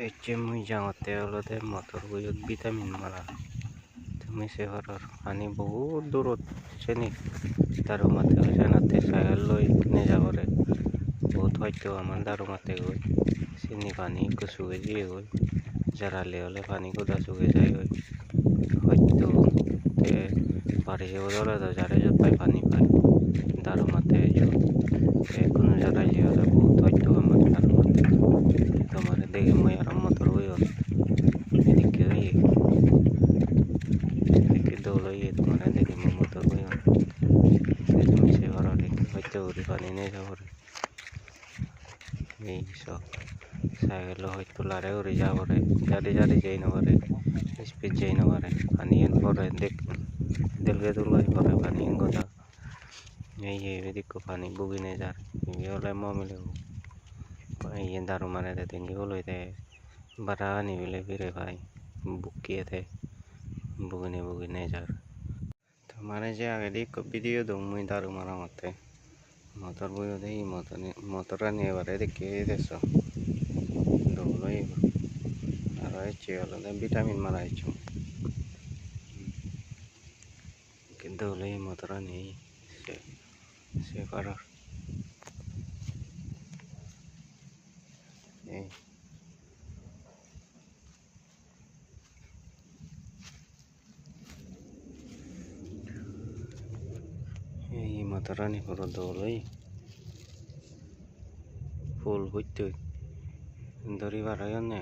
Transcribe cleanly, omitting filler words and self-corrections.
এই যে মুই যাওঁতে অলতে মটৰ বৈয়ত ভিটামিন মাৰা তুমি চেহৰৰ পানী বহুত দূৰত চেনি দাৰু মাতে সেনাতে চাইকেল লৈ নেযাবৰে বহুত হয়তো আমার দারু মাতে গই চিনি পানি কুচুগে দিয়ে গই জারালে হলে পানি কোদা চুগে যায় গই হয়তো তে বাড়ি বদলে তো যারে পাই পানি পায় দারু মাতে কোনো জায়গায় যে হলে বহুত হয়তো আমার দারু মাতে তোমার দেখে মই আর মতর বই এদিকে এদিকে দৌড়াইয়ে তোমার দেখে মই মতর বই তুমি সে ঘর হয়তো পানি নেই যাবরে এই সব সাইকেল হয়তো লারে উড়ে যাবরে যারে যারে যাই না পারে স্পিড যাই না পারে পানি পরে দেখ দিলকে দুলগাই পরে পানি কথা এই এদিক পানি বুগি নেই যার হলে মিলে এই দারু মানে দে তিনকি বলে দে বারা নিবিলে ফিরে ভাই বুকিয়ে দে বুগিনে যার তো মানে যে আগে দিক ভিডিও দো মুই দারু মারা মতে motor boyo dei motor নিয়ে এবারে দেখে দেছো দৌড়ই আর হচ্ছে হলো ভিটামিন মারা হয়েছে কিন্তু হলে motor নেই সে করার এই motor নি পুরো দৌড়ই ফুল হইতে ধরি বাড়াই না